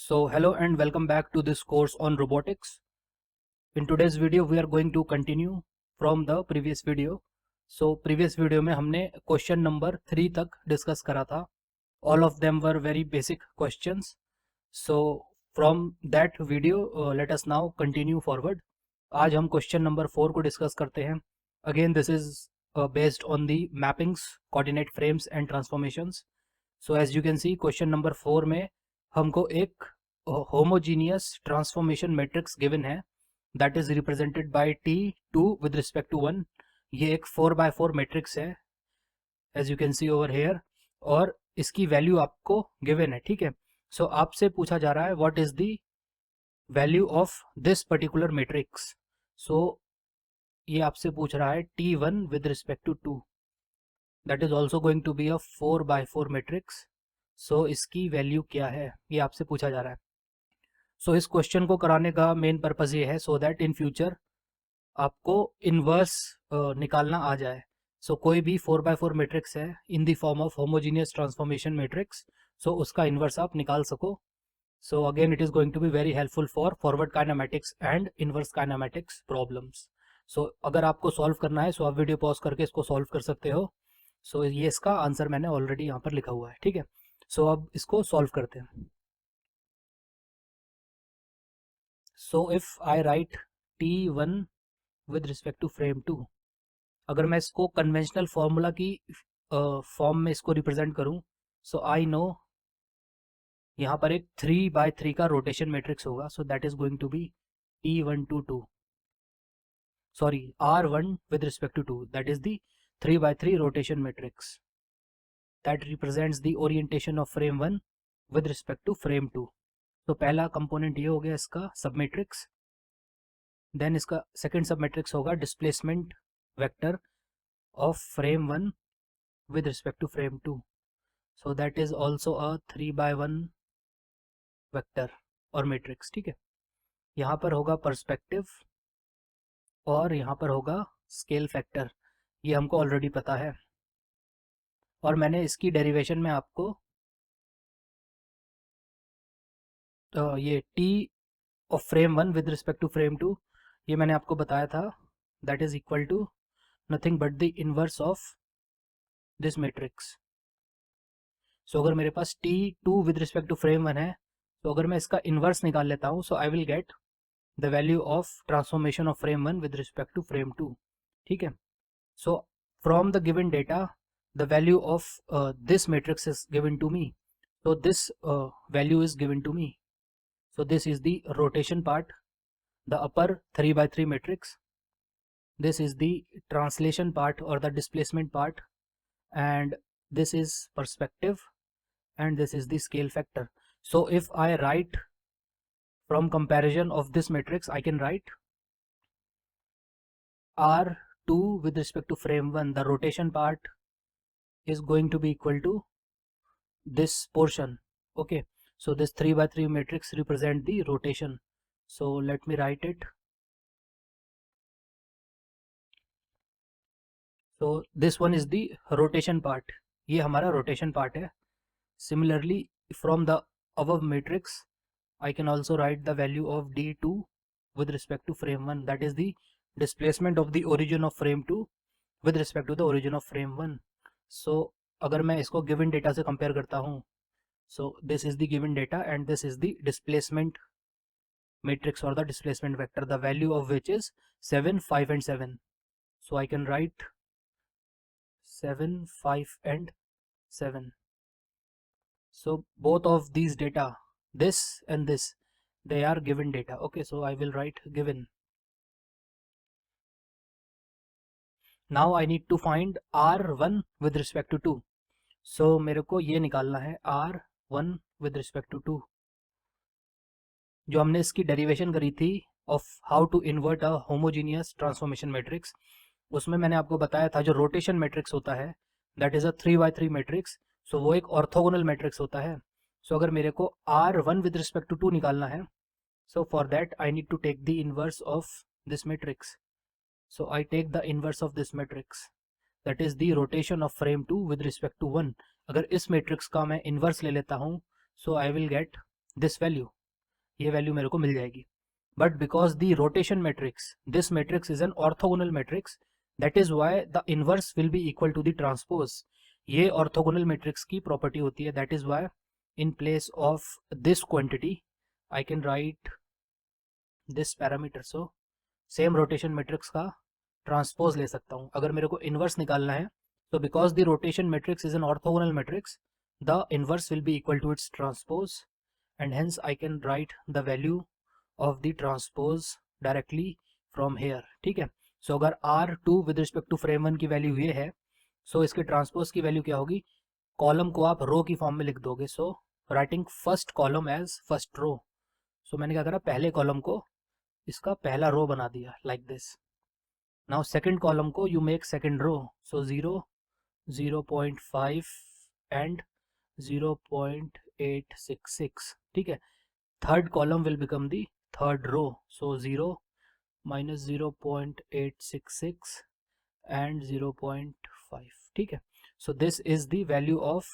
So hello and welcome back to this course on robotics. In today's video we are going to continue from the previous video. So previous video में हमने question number 3 तक discuss करा था. All of them were very basic questions. So from that video let us now continue forward. आज हम question number 4 को discuss करते हैं. Again this is based on the mappings, coordinate frames and transformations. So as you can see question number 4 में हमको एक homogeneous transformation matrix given है that is represented by T2 with respect to 1. ये एक 4x4 matrix है as you can see over here और इसकी value आपको गिवन है. ठीक है, सो आपसे पूछा जा रहा है what is the value of this particular matrix. So ये आपसे पूछ रहा है T1 with respect to 2 that is also going to be a 4x4 matrix. So इसकी वैल्यू क्या है ये आपसे पूछा जा रहा है. सो इस क्वेश्चन को कराने का मेन पर्पज़ ये है सो दैट इन फ्यूचर आपको इन्वर्स निकालना आ जाए. सो कोई भी 4x4 मैट्रिक्स है in the form of homogeneous transformation matrix, so उसका इन्वर्स आप निकाल सको. So again it is going to be very helpful for forward kinematics and inverse kinematics problems. So अगर आपको सॉल्व करना है सो आप वीडियो पॉज करके इसको सॉल्व कर सकते हो. सो ये इसका आंसर मैंने ऑलरेडी यहाँ पर लिखा हुआ है. ठीक है, सो अब इसको सॉल्व करते हैं. So if I write T1 with respect to frame 2, अगर मैं इसको कन्वेंशनल फॉर्मूला की फॉर्म में इसको रिप्रेजेंट करूं, सो आई नो यहाँ पर एक 3x3 का रोटेशन मैट्रिक्स होगा. So that is going to be T1 to 2, sorry R1 with respect to 2, that is the 3x3 rotation matrix that represents the orientation of frame 1 with respect to frame 2. तो पहला component ये हो गया इसका submatrix. Then इसका second submatrix होगा displacement vector of frame 1 with respect to frame 2. So that is also a 3x1 vector और matrix. ठीक है, यहाँ पर होगा पर्सपेक्टिव और यहाँ पर होगा स्केल फैक्टर. ये हमको ऑलरेडी पता है और मैंने इसकी डेरिवेशन में आपको ये T of frame 1 with respect to frame 2 ये मैंने आपको बताया था that is equal to nothing but the inverse of this matrix. So अगर मेरे पास T2 with respect to frame 1 है तो अगर मैं इसका इनवर्स निकाल लेता हूँ so I will get the value of transformation of frame 1 with respect to frame 2. ठीक है, so from the given data the value of this matrix is given to me. so this value is given to me. So this is the rotation part, the upper 3x3 matrix. This is the translation part or the displacement part, and this is perspective, and this is the scale factor. So if I write from comparison of this matrix, I can write R2 with respect to frame 1, the rotation part is going to be equal to this portion. Okay, so this 3x3 matrix represent the rotation. So let me write it. So this one is the rotation part. ये हमारा rotation part है. Similarly from the above matrix I can also write the value of D2 with respect to frame 1, that is the displacement of the origin of frame 2 with respect to the origin of frame 1. So अगर मैं इसको given data से compare करता हूँ, so this is the given data and this is the displacement matrix और the displacement vector, the value of which is 7, 5 and 7. So I can write 7, 5 and 7. So both of these data, this and this, they are given data. Okay, so I will write given. Now I need to find R1 with respect to 2. So मेरे को ये निकालना है R1 with respect to 2. जो हमने इसकी derivation करी थी of how to invert a homogeneous transformation matrix, उसमें मैंने आपको बताया था जो रोटेशन मैट्रिक्स होता है that is a 3x3 matrix. So वो एक ऑर्थोगोनल मैट्रिक्स होता है. सो अगर मेरे को R1 with respect to 2 निकालना है, so for that I need to take the inverse of this matrix. So I take the inverse of this matrix, that is the rotation of frame 2 with respect to 1. अगर इस matrix का मैं inverse ले लेता हूँ so I will get this value. ये value मेरे को मिल जाएगी. But because the rotation matrix, this matrix is an orthogonal matrix, that is why the inverse will be equal to the transpose. ये ऑर्थोगोनल मैट्रिक्स की property होती है. That is why in place of this quantity I can write this parameter. So same rotation matrix का transpose ले सकता हूँ अगर मेरे को इनवर्स निकालना है. So because the rotation matrix is an orthogonal matrix, the inverse will be equal to its transpose, and hence I can write the value of the transpose directly from here. ठीक है. So अगर R2 with respect to frame 1 की value ये है, so इसके transpose की value क्या होगी? कॉलम को आप रो की फॉर्म में लिख दोगे. So writing first column as first row. So मैंने क्या करा, पहले कॉलम को इसका पहला रो बना दिया like this. Now second column को you make second row. So 0, 0.5 and 0.866. ठीक है. Third column will become the third row. So 0 minus 0.866 and 0.5. ठीक है. So this is the value of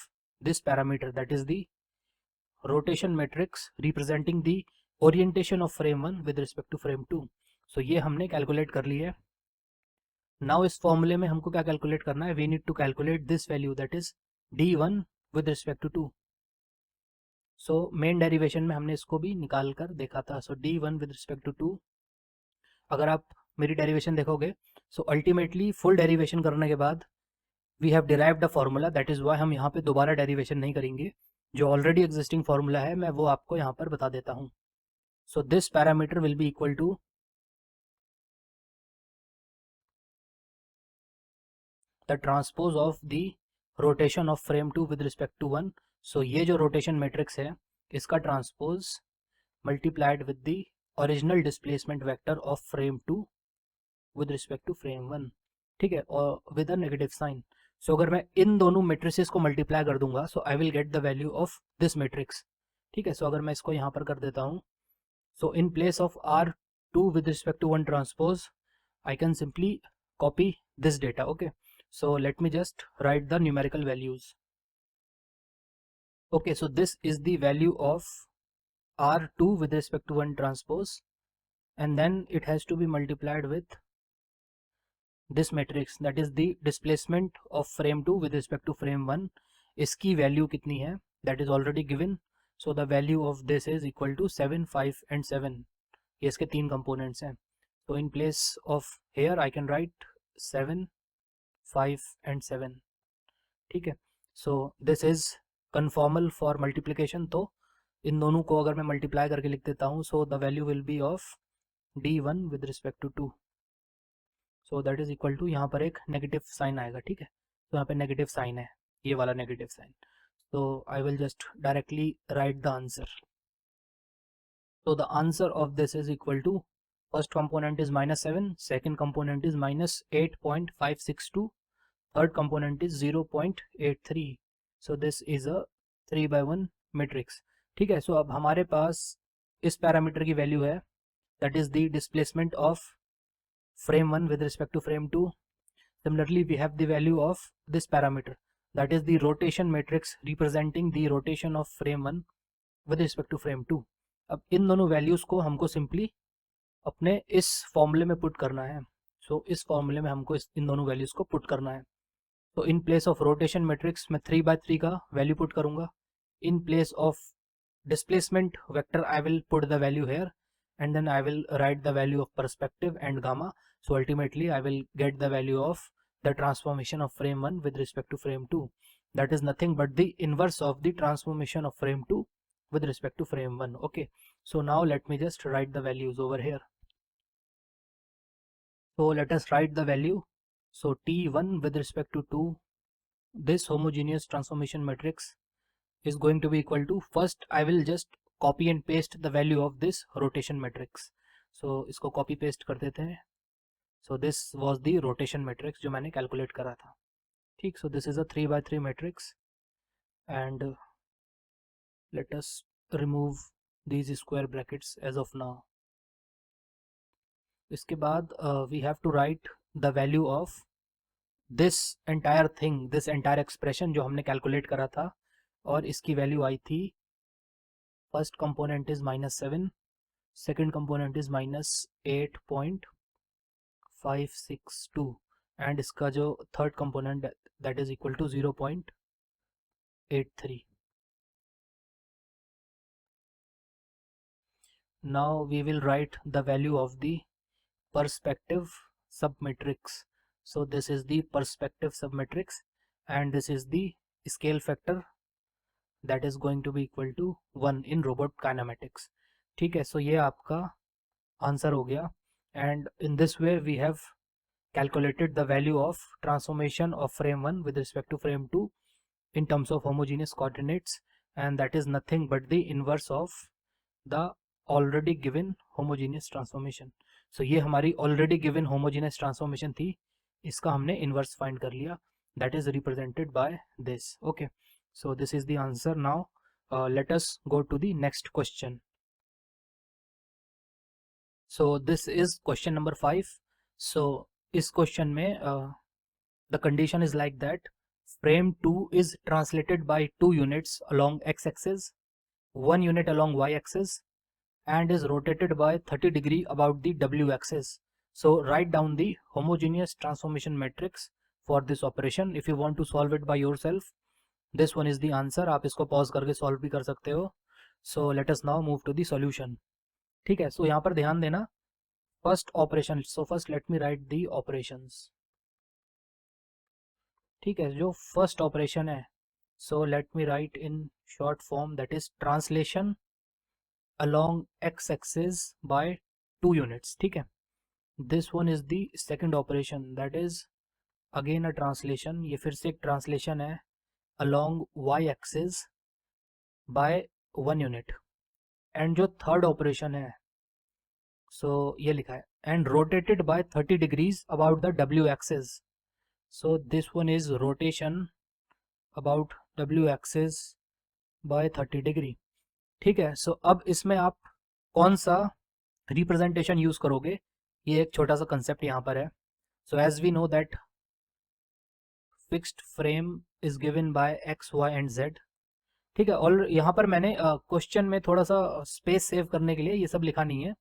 this parameter, that is the rotation matrix representing the orientation of frame 1 with respect to frame 2. So ये हमने calculate कर ली है. Now इस फॉर्मूले में हमको क्या कैलकुलेट करना है? We need to calculate this value, that is d1 with respect to 2. So main derivation में हमने इसको भी निकाल कर देखा था. सो d1 विद रिस्पेक्ट टू 2, अगर आप मेरी डेरिवेशन देखोगे, सो अल्टीमेटली फुल डेरिवेशन करने के बाद we have derived a formula. That is why हम यहाँ पे दोबारा डेरिवेशन नहीं करेंगे. जो ऑलरेडी एग्जिस्टिंग फार्मूला है मैं वो आपको यहाँ पर बता देता हूँ. So this parameter will be equal to the transpose of the rotation of frame 2 with respect to 1. So ये जो rotation matrix है इसका transpose multiplied with the original displacement vector of frame 2 with respect to frame 1. ठीक है, और with a negative sign. So अगर मैं इन दोनों matrices को multiply कर दूंगा, so I will get the value of this matrix. ठीक है. So अगर मैं इसको यहाँ पर कर देता हूँ, so in place of R2 with respect to 1 transpose, I can simply copy this data. Okay. So let me just write the numerical values. Okay, so this is the value of R2 with respect to 1 transpose, and then it has to be multiplied with this matrix, that is the displacement of frame 2 with respect to frame 1. इसकी value कितनी है? That is already given. So the value of this is equal to 7, 5 and 7. ये इसके तीन components हैं. So in place of here I can write 7, 5 and 7. ठीक है. So this is conformal for multiplication. तो इन दोनों को अगर मैं मल्टीप्लाई करके लिख देता हूँ, so the value will be of d1 with respect to 2. So that is equal to, यहाँ पर एक नेगेटिव साइन आएगा. ठीक है. तो यहाँ पे नेगेटिव साइन है, ये वाला नेगेटिव साइन. तो I will just directly write the answer. तो the answer of this is equal to, first component is -7, second component is -8.562, third component is 0.83. so this is a 3/1 matrix. ठीक है. सो अब हमारे पास इस पैरामीटर की value है, that is the displacement of frame 1 with respect to frame 2. Similarly we have the value of this parameter, that is the rotation matrix representing the rotation of frame 1 with respect to frame 2. अब इन दोनों values को हमको simply अपने इस फॉर्मूले में put करना है. सो इस फॉर्मूले में हमको इन दोनों वैल्यूज को पुट करना है. तो in place of rotation matrix मैं 3/3 का वैल्यू पुट करूंगा. In place of displacement vector I will put the value here, and then I will write the value of perspective and gamma. So ultimately I will get the value of the transformation of frame 1 with respect to frame 2. That is nothing but the inverse of the transformation of frame 2 with respect to frame 1. Okay, so now let me just write the values over here. So let us write the value. So T1 with respect to 2, this homogeneous transformation matrix is going to be equal to, first I will just copy and paste the value of this rotation matrix. So इसको copy paste कर देते हैं. So this was the rotation matrix जो मैंने calculate करा था. ठीक. So this is a 3/3 matrix, and let us remove these square brackets as of now. इसके बाद we have to write the value of this entire thing, this entire expression जो हमने calculate करा था, और इसकी वैल्यू आई थी first component is -7, second component is -8.562 and इसका जो third component that is equal to 0.83. Now we will write the value of the perspective submatrix. So this is the perspective submatrix and this is the scale factor that is going to be equal to 1 in robot kinematics. ठीक है, so ये आपका answer हो गया. And in this way we have calculated the value of transformation of frame 1 with respect to frame 2 in terms of homogeneous coordinates, and that is nothing but the inverse of the already given homogeneous transformation. So ये हमारी already given homogeneous transformation थी, इसका हमने inverse find कर लिया, that is represented by this. Okay, so this is the answer. Now let us go to the next question. So this is question number 5. So इस question में the condition is like that frame 2 is translated by 2 units along x-axis, 1 unit along y-axis, and is rotated by 30 degree about the w-axis. So write down the homogeneous transformation matrix for this operation. If you want to solve it by yourself, this one is the answer. आप इसको pause करके solve भी कर सकते हो. So let us now move to the solution. ठीक है, so यहाँ पर ध्यान देना first operation. So first let me write the operations. ठीक है, जो first operation है, so let me write in short form, that is translation along x-axis by 2 units. ठीक है, this one is the second operation, that is again a translation. ये फिर से एक translation है along y-axis by 1 unit. and जो third operation है, so ये लिखा है and rotated by 30 degrees about the w-axis. so this one is rotation about w-axis by 30 degree. ठीक है, सो अब इसमें आप कौन सा रिप्रेजेंटेशन यूज करोगे, ये एक छोटा सा कंसेप्ट यहाँ पर है. So as we know that fixed frame is given by X Y and Z. ठीक है, और यहाँ पर मैंने क्वेश्चन में थोड़ा सा स्पेस सेव करने के लिए ये सब लिखा नहीं है,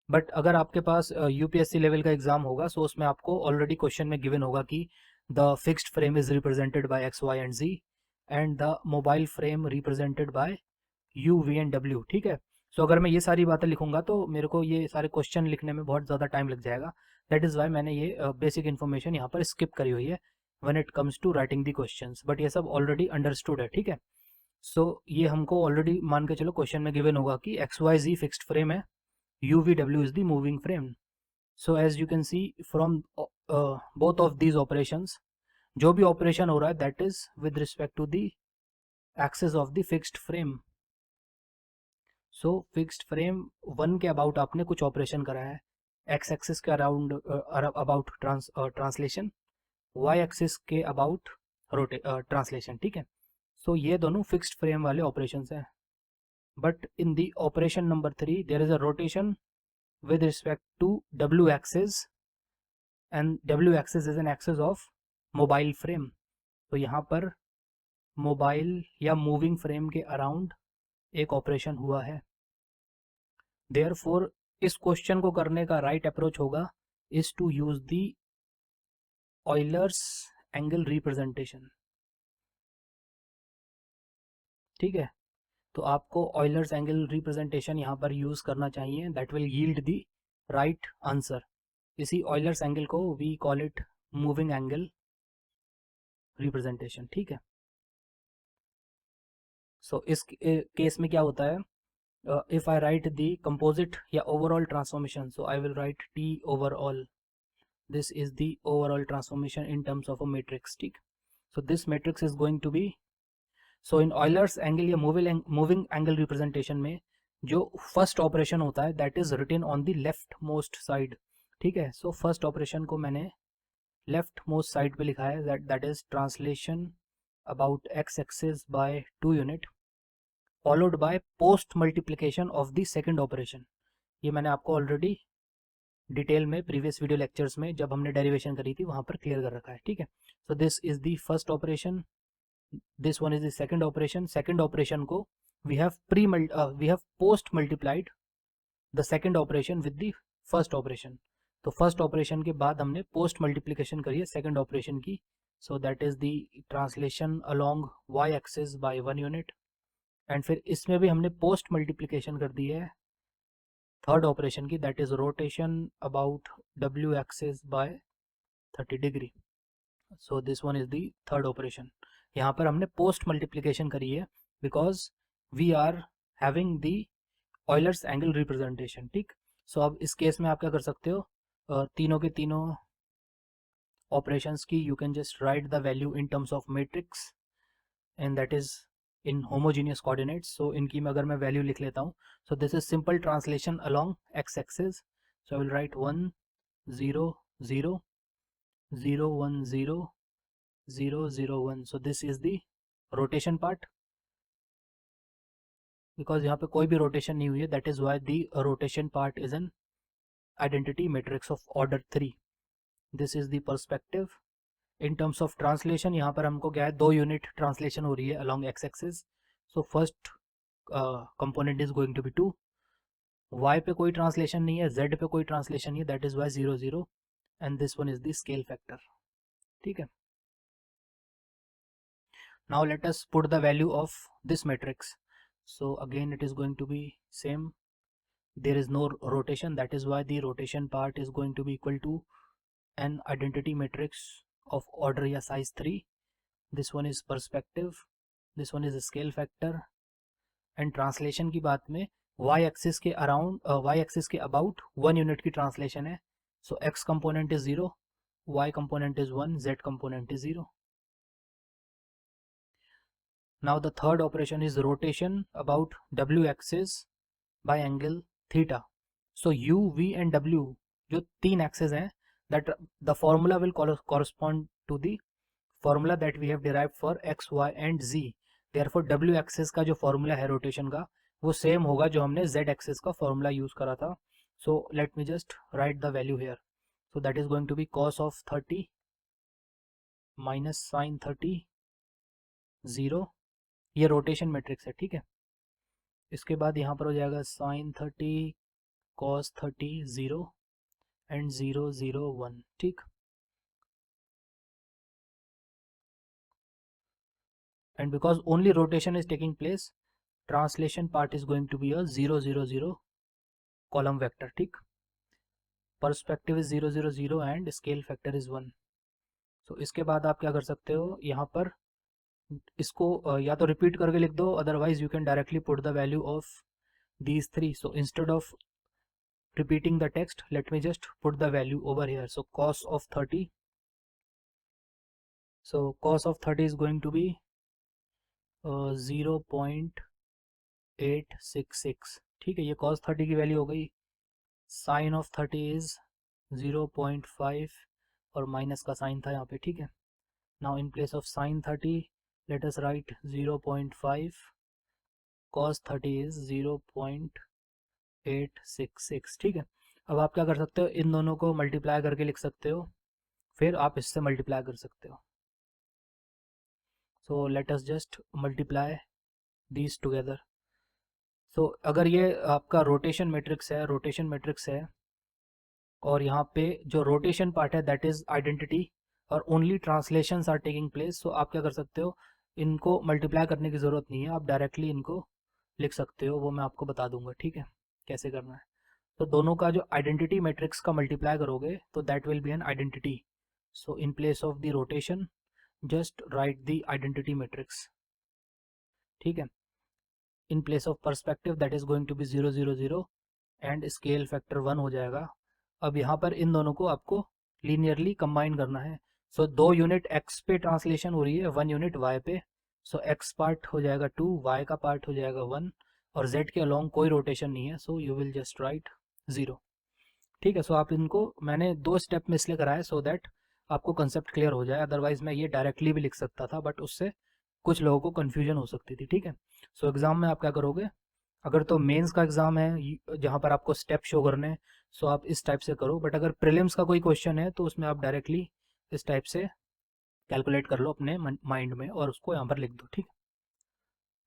बट अगर आपके पास यूपीएससी लेवल का एग्जाम होगा सो उसमें आपको ऑलरेडी क्वेश्चन में गिवन होगा कि the fixed frame is represented by X Y and Z and the mobile frame represented by U, V and W. ठीक है, सो अगर मैं ये सारी बातें लिखूंगा तो मेरे को ये सारे क्वेश्चन लिखने में बहुत ज़्यादा टाइम लग जाएगा. दैट इज़ वाई मैंने ये बेसिक इन्फॉर्मेशन यहाँ पर स्किप करी हुई है when it comes to writing the questions, but ये सब ऑलरेडी अंडरस्टूड है. ठीक है, सो ये हमको ऑलरेडी मान के चलो क्वेश्चन में गिवन होगा कि XYZ फिक्स्ड फ्रेम है, UVW is the moving frame. So as you can see from both of these operations, जो भी ऑपरेशन हो रहा है that is with respect to the axis of the fixed frame. So fixed frame 1 के about आपने कुछ operation करा है, एक्स एक्सिस के around about translation, Y axis के अबाउट ट्रांसलेशन. ठीक है, सो ये दोनों फिक्स्ड फ्रेम वाले ऑपरेशंस हैं. But in the operation number 3 there is a rotation with respect to W axis and W axis is an axis of mobile frame. तो यहाँ पर मोबाइल या मूविंग फ्रेम के अराउंड एक ऑपरेशन हुआ है. देयरफॉर इस क्वेश्चन को करने का राइट अप्रोच होगा is to use the Euler's angle representation. ठीक है, तो आपको ऑयलर्स एंगल रिप्रेजेंटेशन यहाँ पर यूज करना चाहिए, that will yield the right answer. इसी ऑयलर्स एंगल को we call it moving angle representation. ठीक है, सो इस केस में क्या होता है, if I write the composite या overall transformation, so I will write T overall. This is the overall transformation in terms of a matrix. ठीक, so this matrix is going to be, so in Euler's angle या moving angle representation में जो first operation होता है that is written on the left most side. ठीक है, so first operation को मैंने लेफ्ट मोस्ट साइड पे लिखा है, that is translation about x-axis by 2 unit followed by post multiplication of the second operation. ये मैंने आपको ऑलरेडी डिटेल में प्रीवियस वीडियो लेक्चर्स में जब हमने डेरिवेशन करी थी वहाँ पर क्लियर कर रखा है. ठीक है, so this is the first operation, this one is the second operation. Second operation को we have post multiplied the second operation with the first operation. तो फर्स्ट ऑपरेशन के बाद हमने पोस्ट मल्टीप्लिकेशन करी है सेकेंड ऑपरेशन की. So that is the translation along Y axis by 1 unit. And फिर इसमें भी हमने पोस्ट मल्टीप्लिकेशन कर दी है थर्ड ऑपरेशन की, that is rotation about W axis by 30 degree. So this one is the third operation. यहाँ पर हमने पोस्ट मल्टीप्लिकेशन करी है because we are having the Euler's angle representation. ठीक. सो अब इस केस में आप क्या कर सकते हो, तीनों के तीनों ऑपरेशंस की you can just write the value in terms of matrix and that is in homogeneous coordinates. So इनकी मैं अगर मैं वैल्यू लिख लेता हूँ, so this is simple translation along X axis. So I will write 1 0 0 0 1 0 0 0 1. So this is the rotation part. Because यहाँ पे कोई भी रोटेशन नहीं हुई है, that is why the rotation part is an identity matrix of order 3. This is the perspective. In terms of translation यहाँ पर हमको क्या है, 2 यूनिट ट्रांसलेशन हो रही है along X axis. So first component is going to be 2. Y पे कोई ट्रांसलेशन नहीं है, जेड पे कोई ट्रांसलेशन नहीं है, that is Y 0 0 and this one is the scale factor. ठीक है. Now let us put the value of this matrix. So again it is going to be same. There is no rotation, that is why the rotation part is going to be equal to an identity matrix of order या size 3. This one is perspective, this one is a scale factor. and translation की बात में y axis के around y axis के about 1 unit की translation है. so x component is 0, y component is 1, z component is 0. Now the third operation is rotation about w axis by angle theta. So u, v and w जो 3 axes हैं, that the formula will correspond to the formula that we have derived for x, y and z. Therefore w axis का जो formula है rotation का वो same होगा जो हमने z axis का formula use करा था. So let me just write the value here. So that is going to be cos of 30 minus sin 30 0. ये रोटेशन मैट्रिक्स है. ठीक है. इसके बाद यहाँ पर हो जाएगा साइन 30 कॉस 30 0 एंड 0 0 1. ठीक. And because only rotation is taking place, translation part is going to be a 0 0 0 column vector. ठीक. Perspective is 0 0 0 and scale factor is 1. So इसके बाद आप क्या कर सकते हो, यहाँ पर इसको या तो रिपीट करके लिख दो, otherwise you can directly put the value of these 3. So instead of repeating the text, late me just put the value over here. So cos of 30, so cos of 30 is going to be 0.866. ठीक है. ये cos 30 की value हो गई. sin of 30 is 0.5 और minus का sign था यहाँ पे. ठीक है. Now in place of sin 30 let us write 0.5, cos 30 is 0.866. ठीक है. अब आप क्या कर सकते हो, इन दोनों को मल्टीप्लाई करके लिख सकते हो, फिर आप इससे मल्टीप्लाई कर सकते हो. So let us just multiply these together. So अगर ये आपका रोटेशन मैट्रिक्स है और यहाँ पे जो रोटेशन पार्ट है दैट इज आइडेंटिटी और only translations are taking place. So आप क्या कर सकते हो, इनको मल्टीप्लाई करने की ज़रूरत नहीं है, आप डायरेक्टली इनको लिख सकते हो, वो मैं आपको बता दूंगा. ठीक है, कैसे करना है. तो दोनों का जो आइडेंटिटी मैट्रिक्स का मल्टीप्लाई करोगे तो that will be an identity. So in place of the rotation just write the identity matrix. ठीक है. In place of perspective that is going to be 0 0 0 and scale factor 1 हो जाएगा. अब यहाँ पर इन दोनों को आपको लीनियरली कंबाइन करना है. सो 2 यूनिट x पे ट्रांसलेशन हो रही है, 1 यूनिट y पे. सो x पार्ट हो जाएगा 2, y का पार्ट हो जाएगा 1 और z के अलोंग कोई रोटेशन नहीं है. So you will just right 0. ठीक है. सो आप इनको मैंने 2 स्टेप में इसलिए कराया सो दैट आपको कंसेप्ट क्लियर हो जाए. अदरवाइज मैं ये डायरेक्टली भी लिख सकता था बट उससे कुछ लोगों को कन्फ्यूजन हो सकती थी. ठीक है. सो एग्ज़ाम में आप क्या करोगे, अगर तो मेंस का एग्ज़ाम है जहाँ पर आपको स्टेप शो करने हैं सो आप इस टाइप से करो. बट अगर प्रीलिम्स का कोई क्वेश्चन है तो उसमें आप डायरेक्टली इस टाइप से कैलकुलेट कर लो अपने माइंड में और उसको यहाँ पर लिख दो. ठीक है.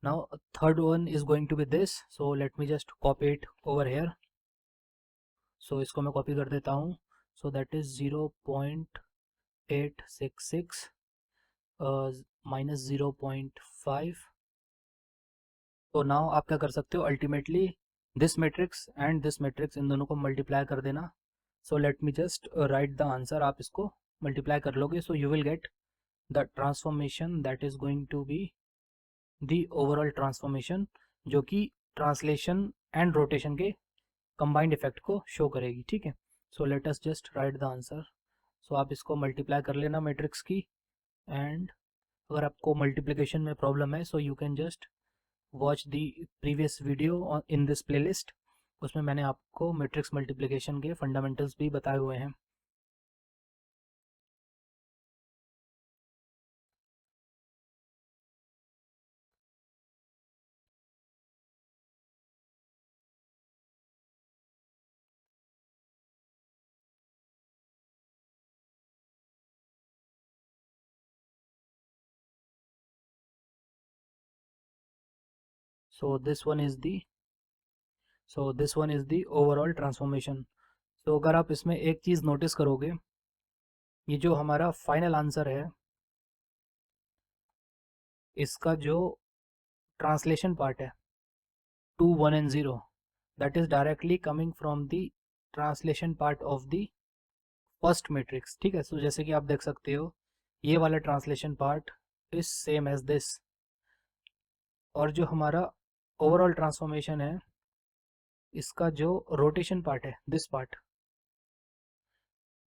Now third one is going to be this, so let me just copy it over here. So इसको मैं कॉपी कर देता हूँ. So that is 0.866 minus 0.5. तो नाउ आप क्या कर सकते हो, ultimately this matrix and this matrix इन दोनों को मल्टीप्लाई कर देना. So let me just write the answer. आप इसको मल्टीप्लाई कर लोगे, so you will get the transformation that is going to be the overall transformation, जो कि ट्रांसलेशन एंड रोटेशन के कंबाइंड इफेक्ट को शो करेगी. ठीक है, so let us just write the answer. So आप इसको मल्टीप्लाई कर लेना मैट्रिक्स की, एंड अगर आपको मल्टीप्लिकेशन में प्रॉब्लम है so you can just watch the previous video in this playlist. उसमें मैंने आपको मैट्रिक्स मल्टीप्लिकेशन के फंडामेंटल्स भी बताए हुए हैं. So this one is the overall transformation. तो अगर आप इसमें एक चीज़ नोटिस करोगे, ये जो हमारा फाइनल आंसर है, इसका जो ट्रांसलेशन पार्ट है 2, 1 and 0, that is directly coming from the translation part of the first matrix. ठीक है, सो जैसे कि आप देख सकते हो ये वाला translation part is same as this, और जो हमारा ओवरऑल ट्रांसफॉर्मेशन है, इसका जो रोटेशन पार्ट है, this part,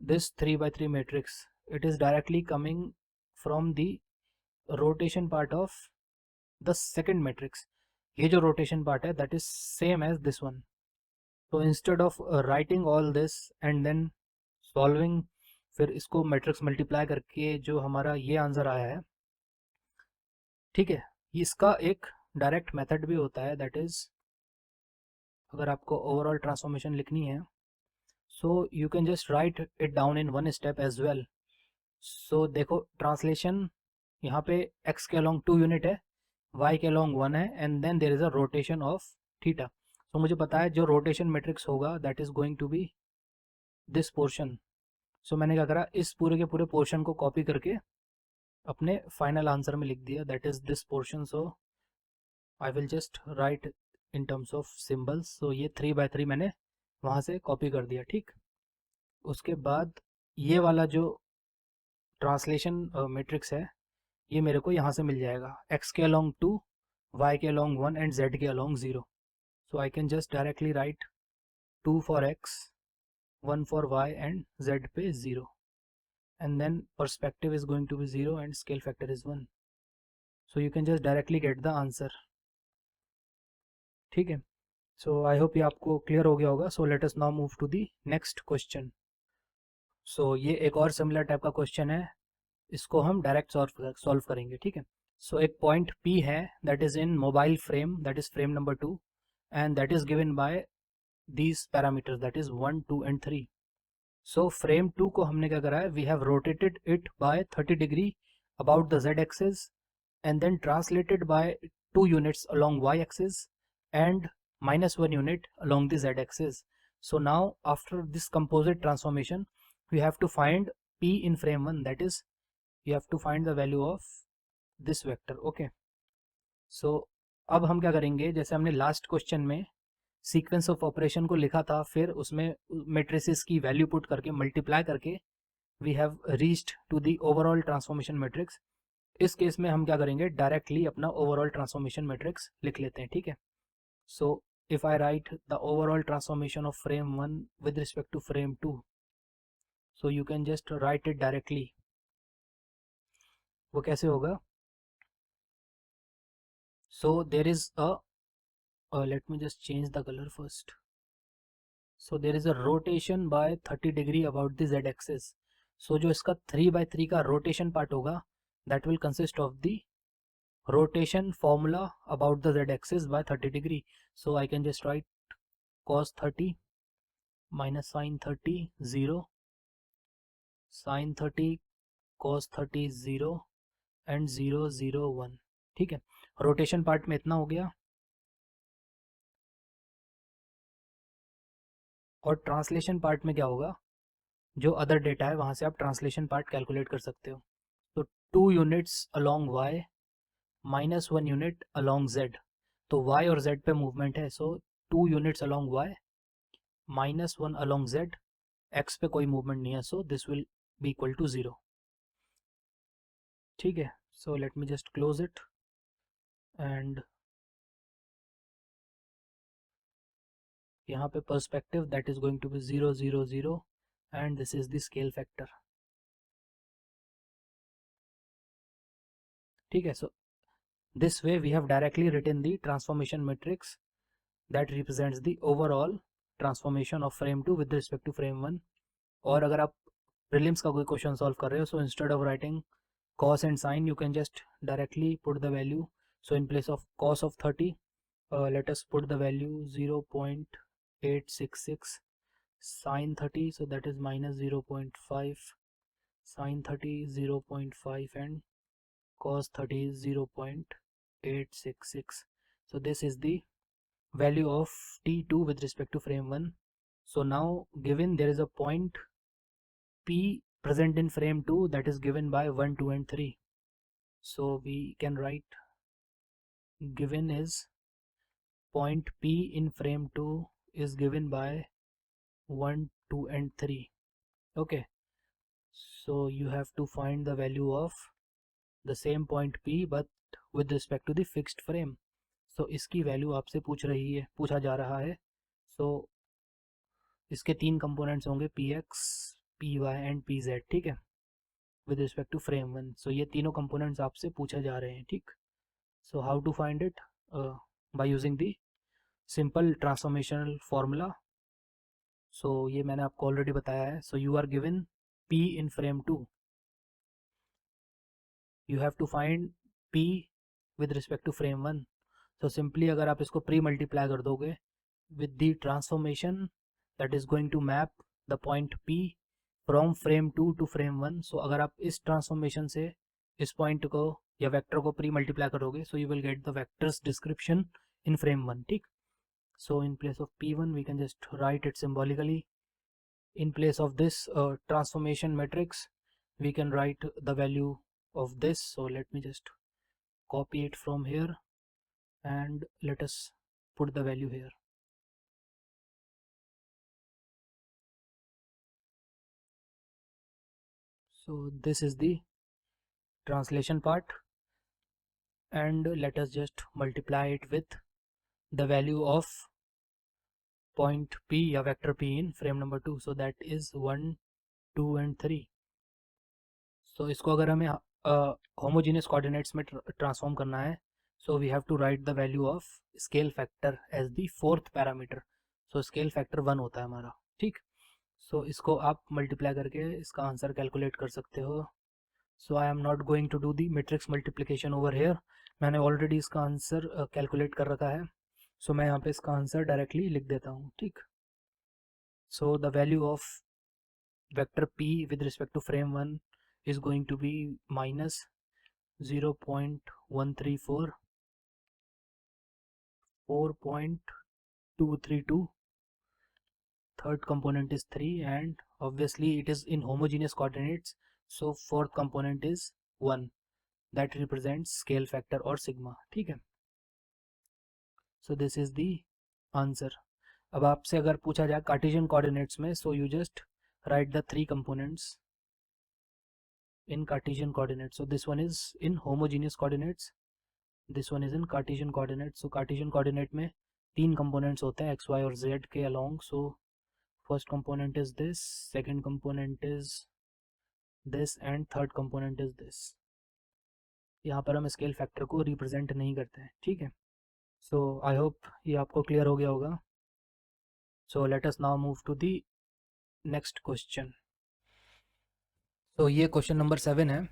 this 3/3 matrix, it is directly coming from the rotation part of the second matrix. ये जो रोटेशन पार्ट है that is same as this one. तो instead of writing all this and then solving, फिर इसको matrix multiply करके जो हमारा ये आंसर आया है, ठीक है, इसका एक डायरेक्ट मेथड भी होता है. दैट इज, अगर आपको ओवरऑल ट्रांसफॉर्मेशन लिखनी है so you can just write it down in one step as well. So देखो, ट्रांसलेशन यहाँ पे x के अलॉन्ग 2 यूनिट है, y के अलॉन्ग 1 है, and then there is a rotation of theta. So मुझे पता है जो रोटेशन मैट्रिक्स होगा that is going to be this portion. So मैंने क्या करा, इस पूरे के पूरे पोर्शन को कॉपी करके अपने फाइनल आंसर में लिख दिया, that is this portion. So I will just write in terms of symbols. So ये 3/3 मैंने वहाँ से कॉपी कर दिया. ठीक, उसके बाद ये वाला जो ट्रांसलेशन मैट्रिक्स है, ये मेरे को यहाँ से मिल जाएगा, x के अलॉन्ग 2, y के अलॉन्ग 1 एंड z के along 0. So I can just directly right 2 for x, 1 for y and z पे 0, and then perspective is going to be 0 and scale factor is 1. So you can just directly get the answer. ठीक है, so I hope ये आपको clear हो गया होगा. So let us now move to the next question. So ये एक और सिमिलर टाइप का क्वेश्चन है, इसको हम डायरेक्ट सॉल्व करेंगे. ठीक है, सो एक पॉइंट P है that is in mobile frame, that is frame number 2, and that is given bye these parameters, that is 1, 2 and 3. So frame 2 को हमने क्या करा है, we have rotated it by 30 degree about the z axis and then translated by 2 units along y axis and -1 unit along the z axis. So now after this composite transformation we have to find P in frame 1, that is you have to find the value of this vector. Okay, so अब हम क्या करेंगे, जैसे हमने last question में sequence of operation को लिखा था, फिर उसमें मैट्रिसेस की वैल्यू पुट करके मल्टीप्लाई करके we have reached to the overall transformation matrix. इस केस में हम क्या करेंगे, डायरेक्टली अपना ओवरऑल ट्रांसफॉर्मेशन मैट्रिक्स लिख लेते हैं. ठीक है, so if I write the overall transformation of frame 1 with respect to frame 2, so you can just write it directly. वो कैसे होगा, so there is a let me just change the color first. So there is a rotation by 30 degree about the z axis. So जो इसका 3/3 का rotation part होगा, that will consist of the rotation formula about the z axis by 30 degree. So I can just write cos 30 minus sin 30 0, sin 30 cos 30 0 and 0 0 1. ठीक है, rotation part में इतना हो गया, और ट्रांसलेशन पार्ट में क्या होगा, जो अदर डेटा है वहाँ से आप ट्रांसलेशन पार्ट कैलकुलेट कर सकते हो। तो 2 units along y minus 1 unit along z, तो y और z पे मूवमेंट है, so 2 units along y minus 1 along z, x पे कोई मूवमेंट नहीं है, so this will be equal to 0। ठीक है, so let me just close it and यहाँ पे perspective that is going to be 0 0 0 and this is the scale factor. ठीक है, सो this way we have directly written the transformation matrix that represents the overall transformation of frame 2 with respect to frame 1। और अगर आप prelims का कोई question solve कर रहे हो, so instead of writing cos and sin you can just directly put the value, so in place of cos of 30 let us put the value 0.866, sin 30 so that is minus 0.5, sin 30 0.5 and cos 30 is 0.866। so this is the value of t2 with respect to frame 1। so now given there is a point p present in frame 2 that is given by 1 2 and 3, so we can write given is point p in frame 2 is given by 1 2 and 3। okay, so you have to find the value of the same point p but with respect to the fixed frame। so इसकी value आपसे पूछा जा रहा है। so इसके 3 components होंगे P X, P Y and P Z. ठीक है, with respect to frame 1। So ये तीनों कंपोनेंट्स आपसे पूछा जा रहे हैं। ठीक, so how to find it, by using the simple transformational formula. So ये मैंने आपको ऑलरेडी बताया है। So you are given P in frame 2, you have to find P with respect to frame 1। So simply अगर आप इसको pre multiply कर दोगे with the transformation that is going to map the point P from frame 2 to frame 1। so अगर आप इस transformation से इस पॉइंट को या वेक्टर को प्री मल्टीप्लाई करोगे so you will get the vectors description in frame 1। ठीक, so in place of P1 we can just write it symbolically। in place of this transformation matrix we can write the value of this। so let me just copy it from here and let us put the value here। so this is the translation part and let us just multiply it with the value of point p या vector p in frame number 2। so that is 1 2 and 3। so इसको अगर हमें homogeneous coordinates में transform करना है so we have to write the value of scale factor as the fourth parameter। so scale factor 1 होता है हमारा। ठीक, so इसको आप मल्टीप्लाई करके इसका आंसर कैलकुलेट कर सकते हो। So I am not going to do the matrix multiplication over here, मैंने ऑलरेडी इसका आंसर कैलकुलेट कर रखा है। सो मैं यहाँ पे इसका आंसर डायरेक्टली लिख देता हूँ। ठीक, so the value of vector p with respect to frame 1 is going to be minus 0.134 4.232, third component is 3 and obviously it is in homogeneous coordinates, so fourth component is 1 that represents scale factor or sigma। ठीक है, so this is the answer। अब आपसे अगर पूछा जाए Cartesian coordinates में so you just write the 3 components in Cartesian coordinates। so this one is in homogeneous coordinates, this one is in Cartesian coordinates। so Cartesian coordinate में 3 components होते हैं x y और z के along। so first component is this, second component is this and third component is this। यहाँ पर हम scale factor को represent नहीं करते हैं। ठीक है, सो आई होप ये आपको क्लियर हो गया होगा। So let us now move to the next question. तो ये क्वेश्चन नंबर 7 है।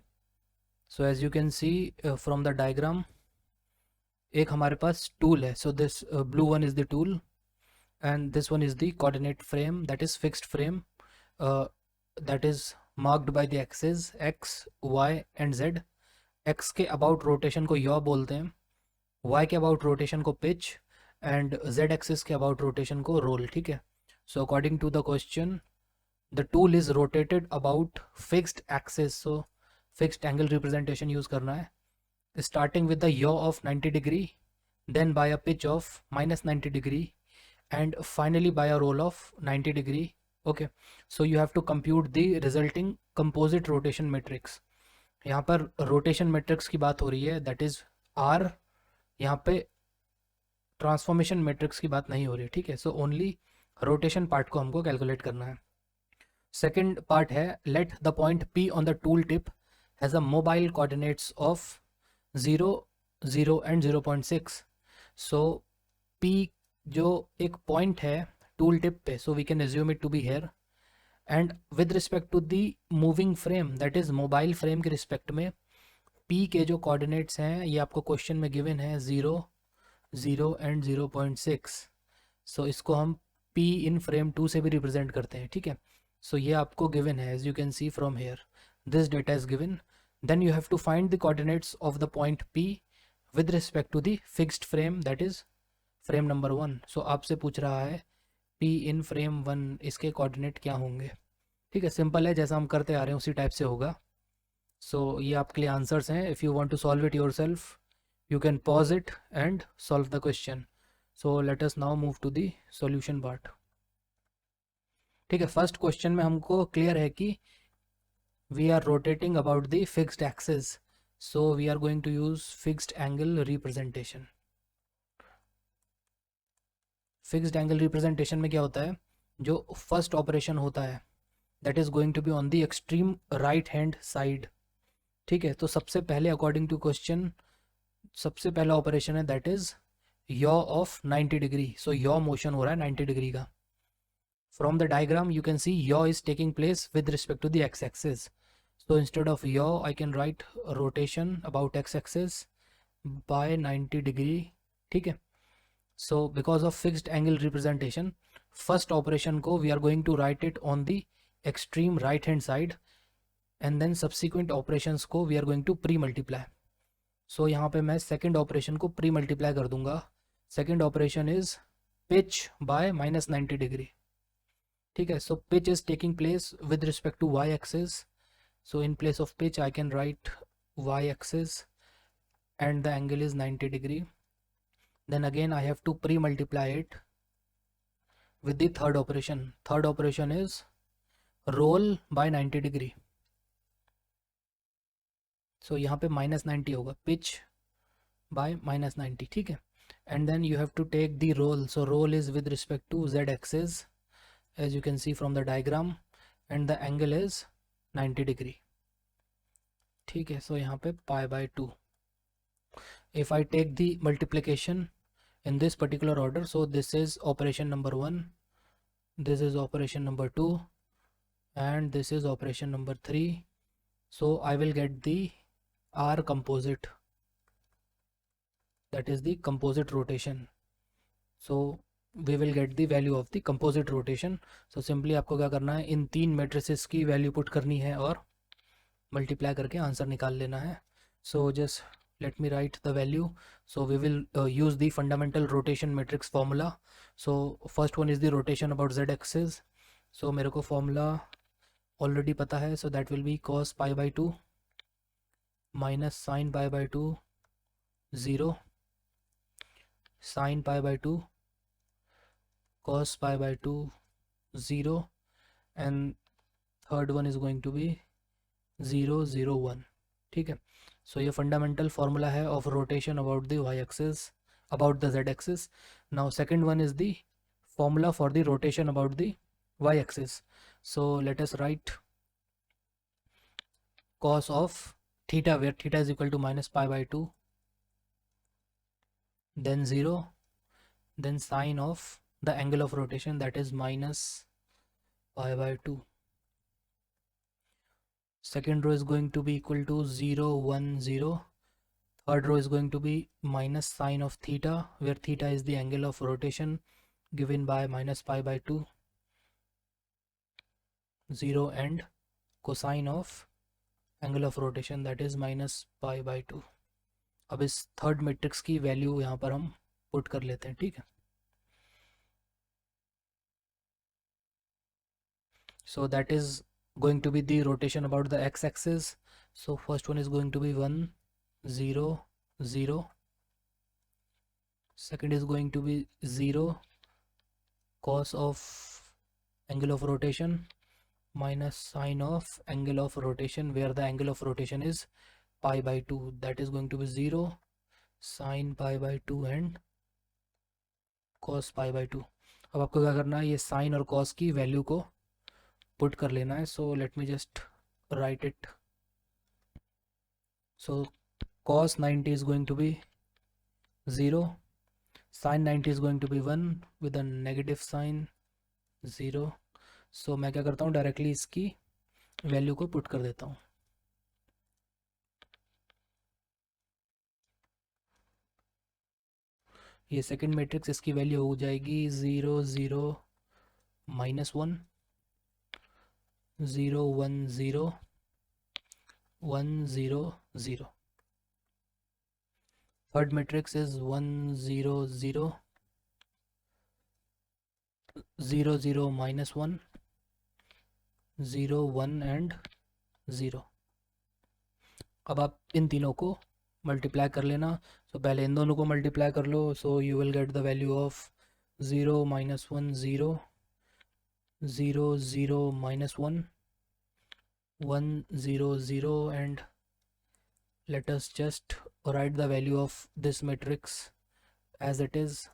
So as you can see from the diagram, एक हमारे पास टूल है। So this blue one is the tool and this one is the coordinate frame, that is fixed frame, that is marked by the axes x y and z। x के about rotation को yaw बोलते हैं y के about rotation को pitch and z axis के about rotation को roll, ठीक है। So according to the question the tool is rotated about fixed axis, so fixed angle representation use करना है, starting with the yaw of 90 degree, then by a pitch of minus 90 degree, and finally by a roll of 90 degree. Okay, so you have to compute the resulting composite rotation matrix. यहाँ पर rotation matrix की बात हो रही है, that is R. यहाँ पे transformation matrix की बात नहीं हो रही है, ठीक है। सो ओनली रोटेशन पार्ट को हमको कैलकुलेट करना है। सेकेंड पार्ट है, let the point P on the tool tip has a mobile coordinates of 0, 0 and 0.6. So P जो एक पॉइंट है टूल टिप पे, so we can assume it to be here, and with respect to the moving frame, that is mobile frame के respect में P के जो coordinates हैं ये आपको क्वेश्चन में गिवन है 0, 0 एंड 0.6. सो इसको हम P इन फ्रेम 2 से भी रिप्रेजेंट करते हैं, ठीक है। सो ये आपको गिवन है, as you can see from here this data is given. Then you have to find the coordinates of the point P with respect to the fixed frame, that is frame number 1. So आपसे पूछ रहा है P in frame 1 इसके coordinate क्या होंगे, ठीक है। Simple है, जैसा हम करते आ रहे हैं उसी टाइप से होगा। सो ये आपके लिए आंसर्स हैं। If you want to solve it yourself you can pause it and solve the question. So let us now move to the solution part. ठीक है, फर्स्ट क्वेश्चन में हमको क्लियर है कि we are rotating about the fixed axis, so we are going to use fixed angle representation. fixed angle representation में क्या होता है, जो फर्स्ट ऑपरेशन होता है that is going to be on the extreme right hand side, ठीक है। तो सबसे पहले अकॉर्डिंग टू क्वेश्चन सबसे पहला ऑपरेशन है that is yaw of 90 degree. So yaw motion हो रहा है 90 डिग्री का। From the diagram you can see yaw is taking place with respect to the X axis. So instead of yaw I can write rotation about X axis by 90 degree, ठीक है। So because of fixed angle representation first operation को we are going to write it on the extreme right hand side, and then subsequent operations को we are going to pre multiply. So यहाँ पे मैं second operation को pre multiply कर दूंगा। Second operation is pitch by minus 90 degree, ठीक है। So pitch is taking place with respect to Y axis, so in place of pitch I can write Y axis and the angle is 90 degree. Then again I have to pre-multiply it with the third operation. Third operation is roll by 90 degree. So यहाँ पे -90 होगा, pitch by -90, ठीक है। And then you have to take the roll. So roll is with respect to z axis, as you can see from the diagram, and the angle is 90 degree, ठीक है। So यहाँ पे π/2. If I take the multiplication in this particular order, so this is operation number 1, this is operation number 2, and this is operation number 3. So I will get the R composite, that is the composite rotation. So we will get the value of the composite rotation. So simply आपको क्या करना है, इन तीन matrices की value put करनी है और multiply करके आंसर निकाल लेना है। So just let me write the value. So we will use the fundamental rotation matrix formula. So first one is the rotation about z axis. So मेरे को formula already पता है, so that will be cos π/2 minus sin π/2 0, sin π/2 cos π/2 0, and third one is going to be 0, 0, 1, ठीक है। सो ये fundamental formula है of rotation about the Y axis, about the Z axis. Now second one is the formula for the rotation about the Y axis. So let us write cos of theta, where theta is equal to minus π/2, then 0, then sin of the angle of rotation, that is minus π/2. Second row is going to be equal to 0, 1, 0. Third row is going to be minus sine of theta, where theta is the angle of rotation given by minus π/2, 0, and cosine of angle of rotation, that is minus π/2. अब इस third matrix की value यहाँ पर हम put कर लेते हैं, ठीक है। So that is going to be the rotation about the x-axis. So first one is going to be 1 0 0, second is going to be 0 cos of angle of rotation minus sine of angle of rotation, where the angle of rotation is pi by 2, that is going to be 0 sine pi by 2 and cos pi by 2. अब आपको क्या करना है, ये sign और cos की value को put कर लेना है. So let me just write it. So cos 90 is going to be 0, sin 90 is going to be 1 with a negative sign 0. So मैं क्या करता हूँ, डायरेक्टली इसकी वैल्यू को पुट कर देता हूँ. ये सेकंड मैट्रिक्स, इसकी वैल्यू हो जाएगी 0 0 -1 0 1 0 1 0 0. Third matrix is 1 0 0 0 0 -1 0 1 and 0. अब आप इन तीनों को मल्टीप्लाई कर लेना. सो पहले इन दोनों को मल्टीप्लाई कर लो. So you will get the value of 0 -1 0 0 0 -1 1 0 0, and let us just write the value of this matrix as it is.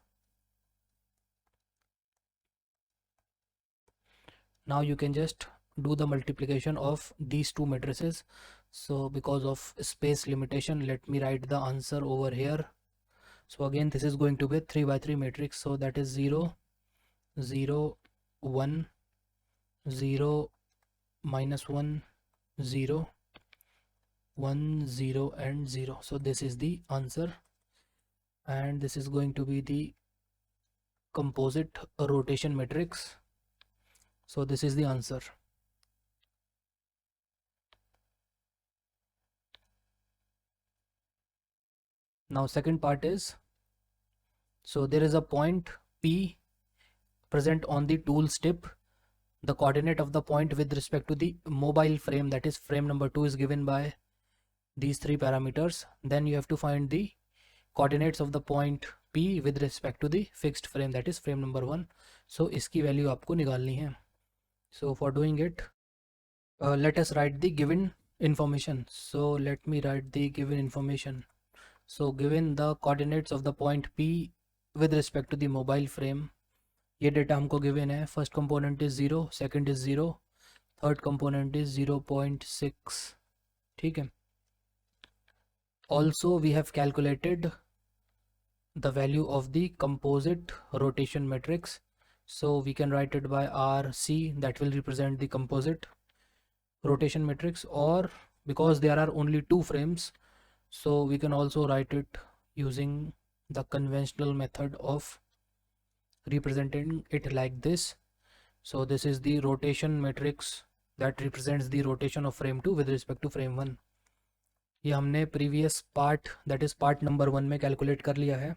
Now you can just do the multiplication of these two matrices. So because of space limitation, let me write the answer over here. So again, this is going to be a 3 by 3 matrix. So that is 0 0 1 0 -1 0 1 0 and 0. So this is the answer, and this is going to be the composite rotation matrix. So this is the answer. Now second part is, so there is a point P present on the tool's tip. The coordinate of the point with respect to the mobile frame, that is frame number 2, is given by these three parameters. Then you have to find the coordinates of the point P with respect to the fixed frame, that is frame number 1. So इसकी value आपको निकालनी है. So for doing it, let us write the given information. So let me write the given information. So given the coordinates of the point P with respect to the mobile frame, ये data हमको given है. First component is 0, second is 0, third component is 0.6. ठीक है. Also we have calculated the value of the composite rotation matrix. So we can write it by RC, that will represent the composite rotation matrix, or because there are only 2 frames, so we can also write it using the conventional method of representing it like this. So this is the rotation matrix that represents the rotation of frame 2 with respect to frame 1. ये हमने previous part, that is part number 1 में calculate कर लिया है.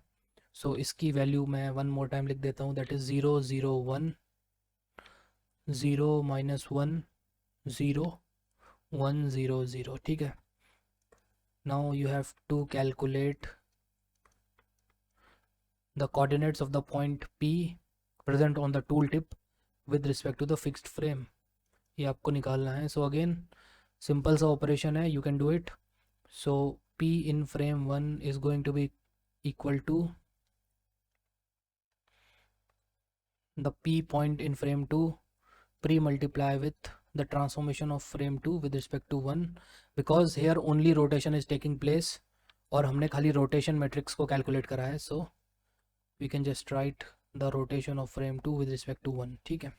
So इसकी value मैं one more time लिख देता हूँ, that is 0 0 1 0 -1 0 1 0 0. ठीक है. Now you have to calculate the coordinates of the point P present on the tool tip with respect to the fixed frame. ये आपको निकालना है. So again, simple सा operation है, you can do it. So P in frame 1 is going to be equal to the P point in frame 2 pre-multiply with the transformation of frame 2 with respect to 1, because here only rotation is taking place और हमने खाली rotation matrix को calculate करा है. So we can just write the rotation of frame 2 with respect to 1. ठीक है.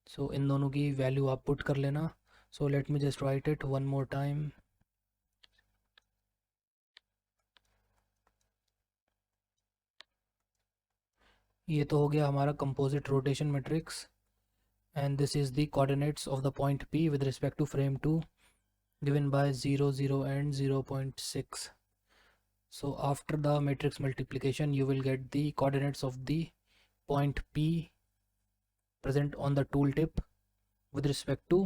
So इन दोनों की वैल्यू आप पुट कर लेना. So let me just write it one more time. ये तो हो गया हमारा composite rotation matrix, and this is the coordinates of the point P with respect to frame 2 given by 0 0 and 0.6. So after the matrix multiplication, you will get the coordinates of the point P present on the tooltip with respect to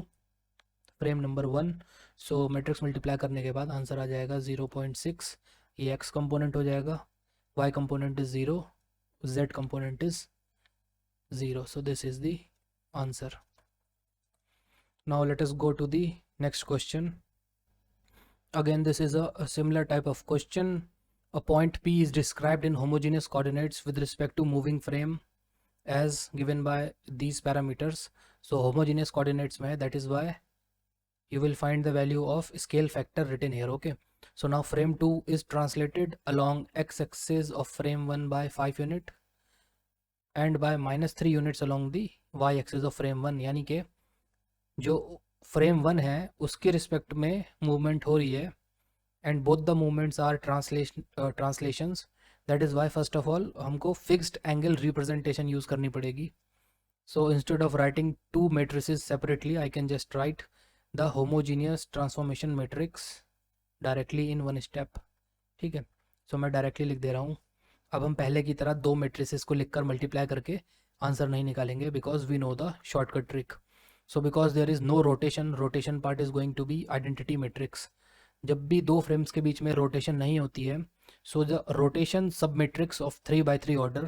frame number 1. So matrix multiply करने के बाद answer आ जाएगा 0.6. ये x component हो जाएगा, Y component is 0, Z component is 0. So this is the answer. Now let us go to the next question. Again, this is a similar type of question. A point P is described in homogeneous coordinates with respect to moving frame as given by these parameters. So homogeneous coordinates mein, that is why you will find the value of scale factor written here. Okay, so now frame 2 is translated along x-axis of frame 1 by 5 unit and by -3 units along the y-axis of frame 1. यानी कि जो frame 1 है उसके respect में movement हो रही है and both the movements are translations. That is why first of all हमको फिक्स्ड एंगल रिप्रेजेंटेशन यूज़ करनी पड़ेगी. So instead of writing two matrices separately, I can just write the homogeneous transformation matrix directly in one step. ठीक है, सो मैं directly लिख दे रहा हूँ. अब हम पहले की तरह दो मेट्रिसेस को लिखकर मल्टीप्लाई करके आंसर नहीं निकालेंगे because we know the shortcut trick. So because there is no rotation, rotation part is going to be identity matrix. जब भी दो फ्रेम्स के बीच में रोटेशन नहीं होती है, so the rotation submatrix of 3x3 order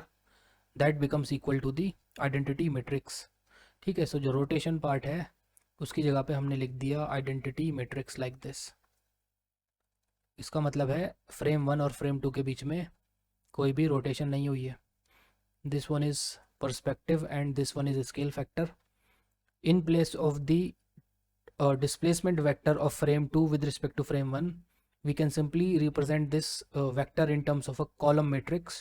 that becomes equal to the identity matrix. ठीक है, so जो रोटेशन पार्ट है उसकी जगह पे हमने लिख दिया identity matrix like this. इसका मतलब है फ्रेम 1 और फ्रेम 2 के बीच में कोई भी रोटेशन नहीं हुई है. This one is perspective and this one is scale factor. In place of the displacement vector of frame 2 with respect to frame 1, we can simply represent this vector in terms of a column matrix,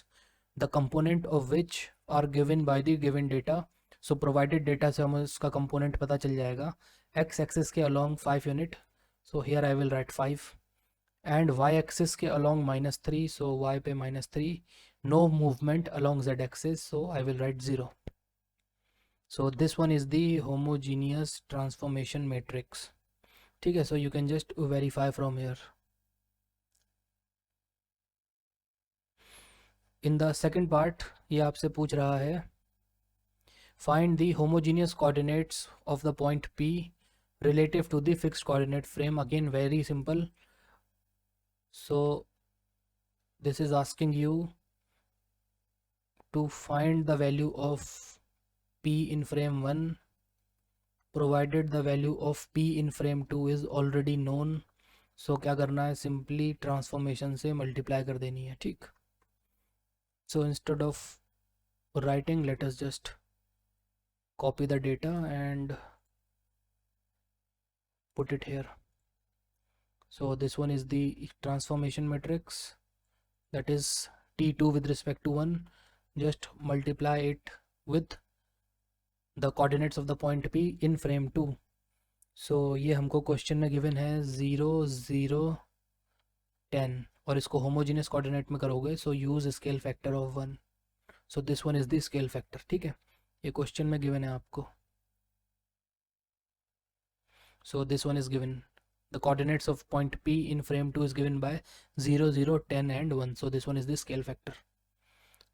the component of which are given by the given data. So provided data से हमें उसका component पता चल जाएगा. x axis के along 5 unit, so here I will write 5, and y axis के along -3, so y पे -3. No movement along z axis, so I will write 0. So this one is the homogeneous transformation matrix. ठीक है, so you can just verify from here. In the second part ये आपसे पूछ रहा है find the homogeneous coordinates of the point P relative to the fixed coordinate frame. Again very simple. So this is asking you to find the value of P in frame 1 provided the value of P in frame 2 is already known. So क्या करना है, simply transformation से multiply कर देनी है. ठीक, so instead of writing, let us just copy the data and put it here. So this one is the transformation matrix, that is T2 with respect to 1. Just multiply it with the coordinates of the point P in frame 2. so ये हमको question में given है 0 0 10 और इसको homogeneous coordinate में करोगे so use scale factor of 1. So this one is the scale factor. ठीक है, ये क्वेश्चन में गिवन है आपको. So this one is given the coordinates of point P in frame 2 is given by 0 0 10 and 1. so this one is the scale factor.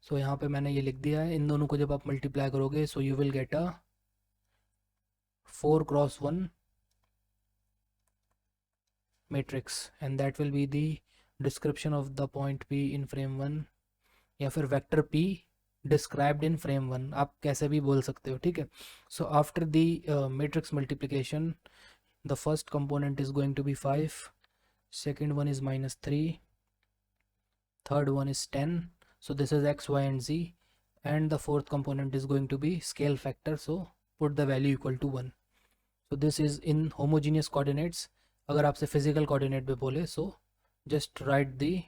so यहाँ पे मैंने ये लिख दिया है. इन दोनों को जब आप मल्टीप्लाई करोगे so you will get a 4x1 matrix and that will be the description of the point P in frame 1 या फिर vector P described in frame 1, आप कैसे भी बोल सकते हो. ठीक है, so after the matrix multiplication the first component is going to be 5, second one is -3, third one is 10. so this is x, y and z, and the fourth component is going to be scale factor, so put the value equal to 1. so this is in homogeneous coordinates. अगर आपसे physical coordinate पे बोले so just write the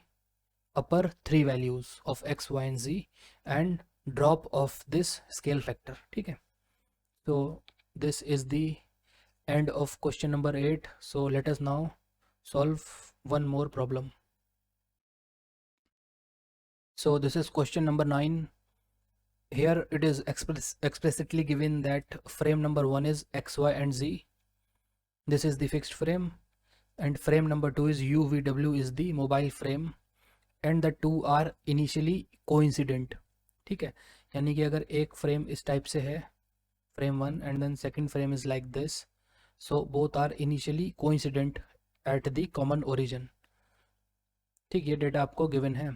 upper 3 values of x, y and z and drop of this scale factor. ठीक है, so this is the end of question number 8. so let us now solve one more problem. so this is question number 9. here it is explicitly given that frame number 1 is x, y and z. this is the fixed frame and frame number 2 is u, v, w is the mobile frame and the two are initially coincident, ठीक है। यानी कि अगर एक frame इस type से है, frame 1 and then second frame is like this, so both are initially coincident at the common origin, ठीक। ये डेटा आपको गिवन है।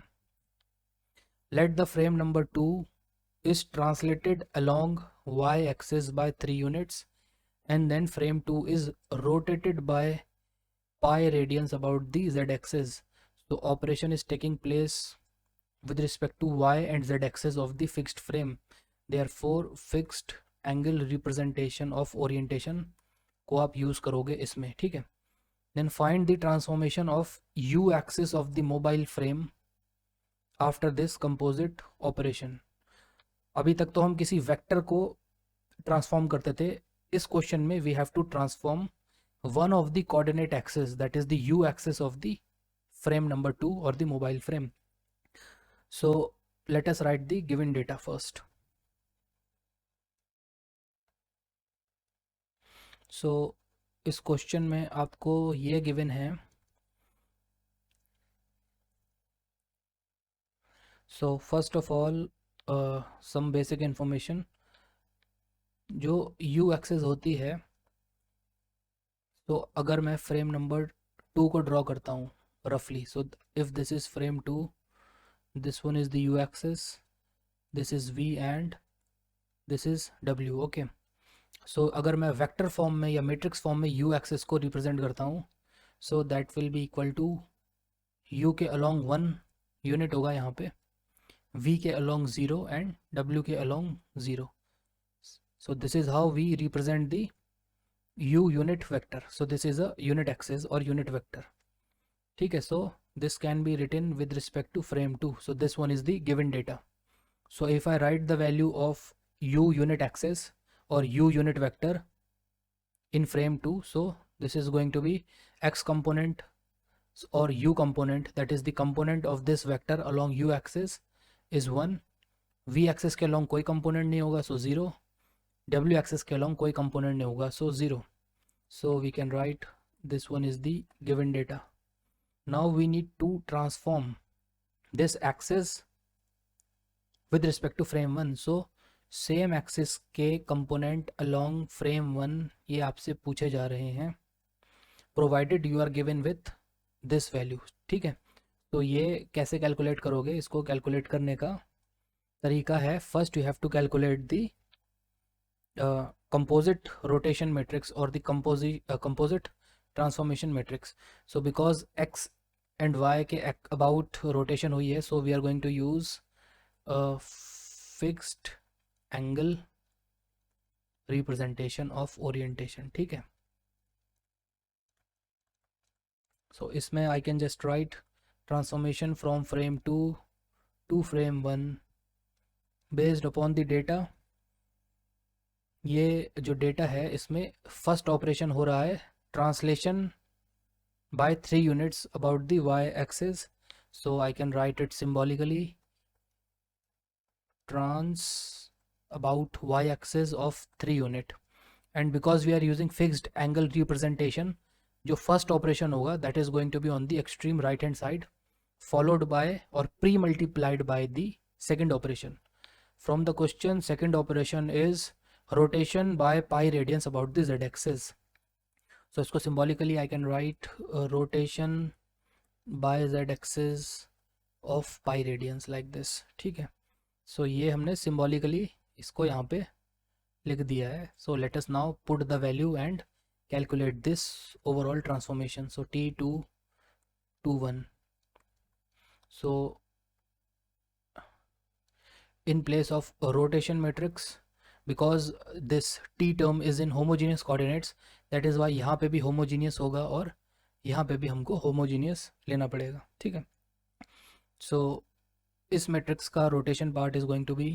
Let the frame number 2 is translated along y-axis by 3 units and then frame 2 is rotated by pi radians about the z-axis. So operation is taking place with respect to y and z-axis of the fixed frame. Therefore fixed angle representation of orientation को आप use करोगे इसमें, ठीक है। Then find the transformation of u-axis of the mobile frame after this composite operation. अभी तक तो हम किसी वेक्टर को ट्रांसफॉर्म करते थे, इस क्वेश्चन में we have to transform one of the coordinate axis, that is the U axis of the frame number 2 और the mobile frame. So let us write the given data first. So इस question में आपको ये given है, so first of all some basic information. जो U axis होती है, तो अगर मैं फ्रेम नंबर 2 को ड्रॉ करता हूँ रफली, so if this is frame 2, this one is the U axis, this is v and this is w, okay. So अगर मैं वेक्टर फॉर्म में या मैट्रिक्स फॉर्म में यू एक्सिस को रिप्रेजेंट करता हूँ, so that will be equal to u के along 1 unit होगा यहाँ पे, v के अलोंग 0 एंड w के along 0। So this is how we represent the u unit vector. So this is a unit axis or unit vector, ठीक है। So this can be written with respect to frame 2. So this one is the given data. So if I write the value of u unit axis or u unit vector in frame 2, so this is going to be x component or u component, that is the component of this vector along u axis is 1, v axis के along कोई component नहीं होगा, so 0, w axis के along कोई component नहीं होगा, so 0. So we can write this one is the given data. Now we need to transform this axis with respect to frame 1. So same axis के component along frame 1 ये आपसे पूछे जा रहे हैं, provided you are given with this value, ठीक है। तो ये कैसे कैलकुलेट करोगे? इसको कैलकुलेट करने का तरीका है, first you have to calculate the composite rotation matrix or the composite transformation matrix. So because x and y के about rotation हुई है, so we are going to use fixed angle representation of orientation, ठीक है। So इसमें I can just write transformation from frame 2 to frame 1 based upon the data. ये जो data है इसमें फर्स्ट ऑपरेशन हो रहा है translation by 3 units about the y axis, so I can write it symbolically, trans about y axis of 3 unit, and because we are using fixed angle representation, जो first operation होगा that is going to be on the extreme right hand side, followed by और pre multiplied by the second operation. From the question second operation is rotation by pi radians about the z-axis. So इसको symbolically I can write rotation by z-axis of pi radians like this, ठीक है। So ये हमने symbolically इसको यहाँ पे लिख दिया है। So let us now put the value and calculate this overall transformation. So t2 to 1. So in place of a rotation matrix, because this t term is in homogeneous coordinates, that is why यहाँ पे भी homogeneous होगा और यहाँ पे भी हमको homogeneous लेना पड़ेगा, ठीक है। So इस मैट्रिक्स का rotation part is going to be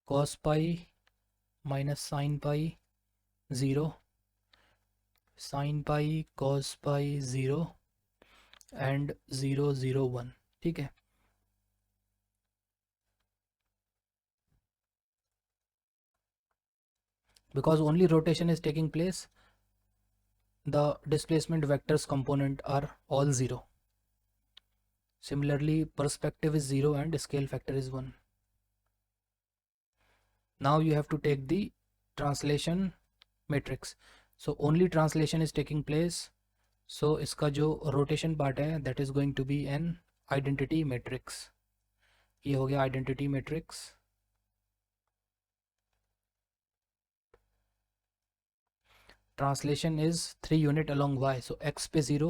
cos pi minus sin pi 0, sin pi cos pi 0 and 0 0 1, ठीक है। Because only rotation is taking place, the displacement vectors component are all 0. Similarly, perspective is 0 and scale factor is 1. Now you have to take the translation matrix. So only translation is taking place. So इसका जो rotation part है that is going to be an identity matrix. ये हो गया identity matrix. Translation is 3 unit along y. So x पे 0,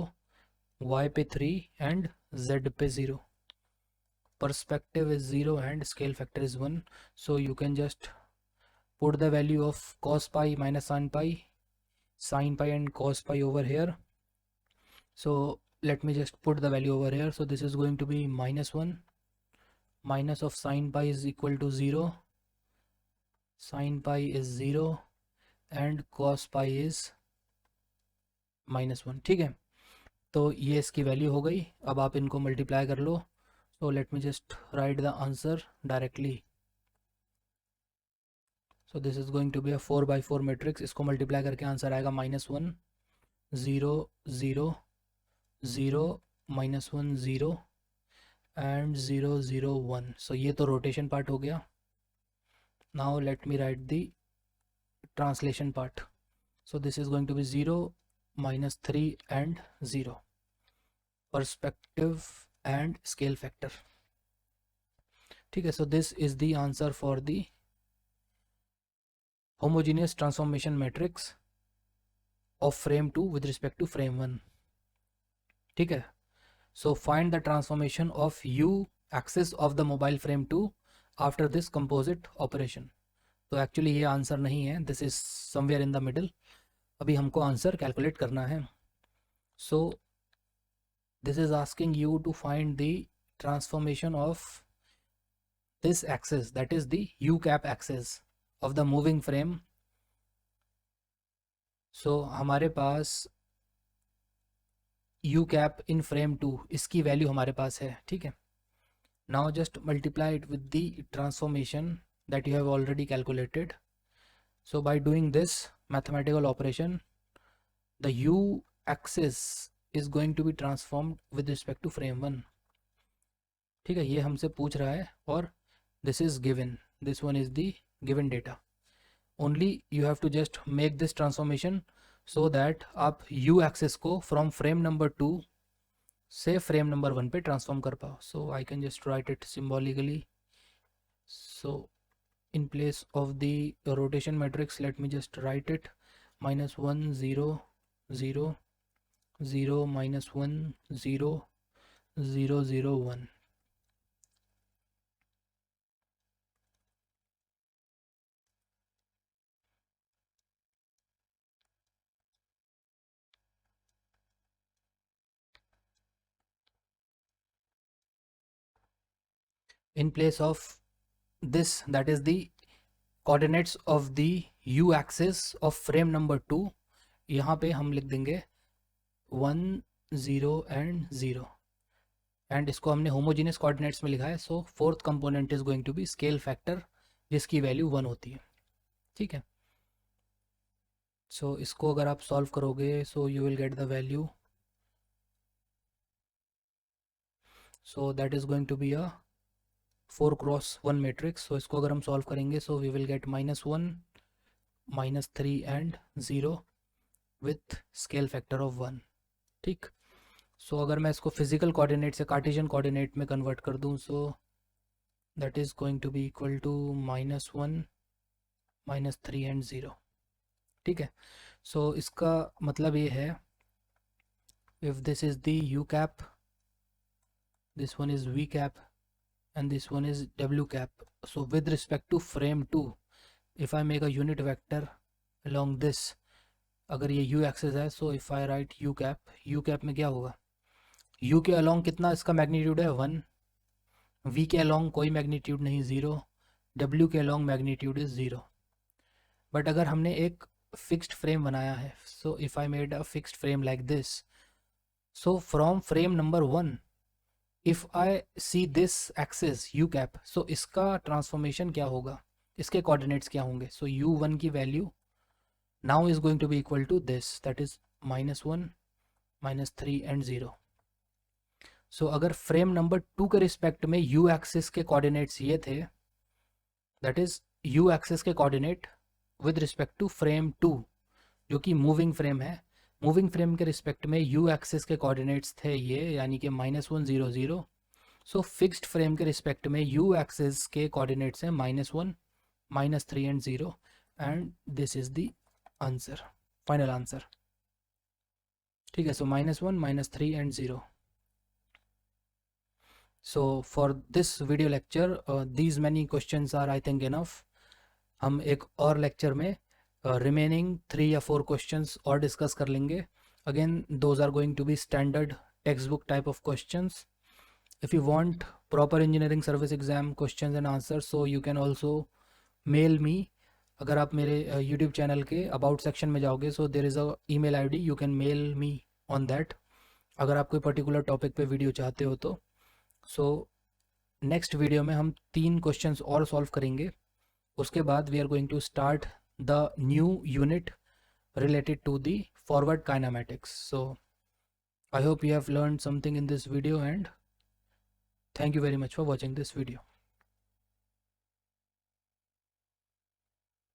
y पे 3 and z पे 0. Perspective is 0 and scale factor is 1. So you can just put the value of cos pi minus sin pi and cos pi over here. So let me just put the value over here. So this is going to be minus 1. Minus of sin pi is equal to 0. Sin pi is 0 and cos pi is -1. ठीक है, तो ये इसकी value हो गई. अब आप इनको मल्टीप्लाई कर लो. So let me just write the answer directly. So this is going to be a 4 by 4 matrix. इसको मल्टीप्लाई करके आंसर आएगा -1 0 0 0 -1 0 and 0 0 1. So ये तो रोटेशन पार्ट हो गया. Now let me write the translation part. So this is going to be 0 -3 and 0. Perspective and scale factor. ठीक है, so this is the answer for the homogeneous transformation matrix of frame 2 with respect to frame 1. ठीक है, so find the transformation of u axis of the mobile frame 2 after this composite operation. तो actually ये answer नहीं है, this is somewhere in the middle. अभी हमको answer calculate करना है. So this is asking you to find the transformation of this axis, that is the U cap axis of the moving frame. So हमारे पास U cap in frame 2, इसकी वैल्यू हमारे पास है. ठीक है, now just multiply it with the transformation that you have already calculated. So by doing this mathematical operation, the u axis is going to be transformed with respect to frame 1. ठीक है, ये हमसे पूछ रहा है और this is given, this one is the given data. Only you have to just make this transformation so that आप u axis को from frame number 2 से frame number 1 पे transform कर पाओ. So I can just write it symbolically. So in place of the rotation matrix, let me just write it -1 0 0 0 -1 0 0 0 1. In place of this, that is the coordinates of the u axis of frame number 2, यहाँ पे हम लिख देंगे 1 0 and 0 and इसको हमने homogeneous coordinates में लिखा है. So fourth component is going to be scale factor, जिसकी वैल्यू 1 होती है. ठीक है, सो इसको अगर आप सॉल्व करोगे so you will get the value. So that is going to be a 4x1 matrix. So इसको अगर हम सॉल्व करेंगे so we will get -1 -3 and 0 with scale factor of 1. ठीक, सो अगर मैं इसको फिजिकल कोऑर्डिनेट से कार्टेशियन कोऑर्डिनेट में कन्वर्ट कर दूं so that is going to be equal to -1 -3 and 0. ठीक है, सो इसका मतलब ये है if this is the U cap, this one is V cap and this one is w cap. So with respect to frame 2, if I make a unit vector along this, अगर ये u axis है, so if I write u cap में क्या होगा, u के along कितना इसका magnitude है 1, v के along कोई मैग्नीट्यूड नहीं 0, w के along मैग्नीट्यूड इज 0. बट अगर हमने एक फिक्स्ड फ्रेम बनाया है, so if I made a fixed frame like this, so from frame number 1 if I see this axis u cap, so इसका ट्रांसफॉर्मेशन क्या होगा, इसके कोऑर्डिनेट्स क्या होंगे. सो u1 की value now is going to be equal to this, that is -1 -3 and 0. So अगर frame number 2 के respect में यू एक्सिस के कोऑर्डिनेट्स ये थे, दैट इज यू एक्सिस के coordinate with respect to frame 2 जो कि मूविंग फ्रेम है, मूविंग फ्रेम के रिस्पेक्ट में यू एक्सिस के कोऑर्डिनेट्स थे ये, यानी कि -1 0 0। सो फिक्स्ड फ्रेम के रिस्पेक्ट में यू एक्सिस के कोऑर्डिनेट्स हैं -1 -3 and 0, and this is the answer, final answer. ठीक है, so -1 -3 and 0। So for this video lecture, these many questions are I think enough. हम एक और लेक्चर में रिमेनिंग 3 या 4 क्वेश्चंस और डिस्कस कर लेंगे. Again those are going to be standard text book type of questions. If you want proper engineering service exam questions and answers, so you can also mail me. अगर आप मेरे YouTube channel के about section में जाओगे, so there is a email ID, you can mail me on that अगर आप कोई particular topic पे वीडियो चाहते हो तो. सो नेक्स्ट वीडियो में हम 3 क्वेश्चंस और सॉल्व करेंगे. उसके बाद we are going to start the new unit related to the forward kinematics. So I hope you have learned something in this video, and thank you very much for watching this video.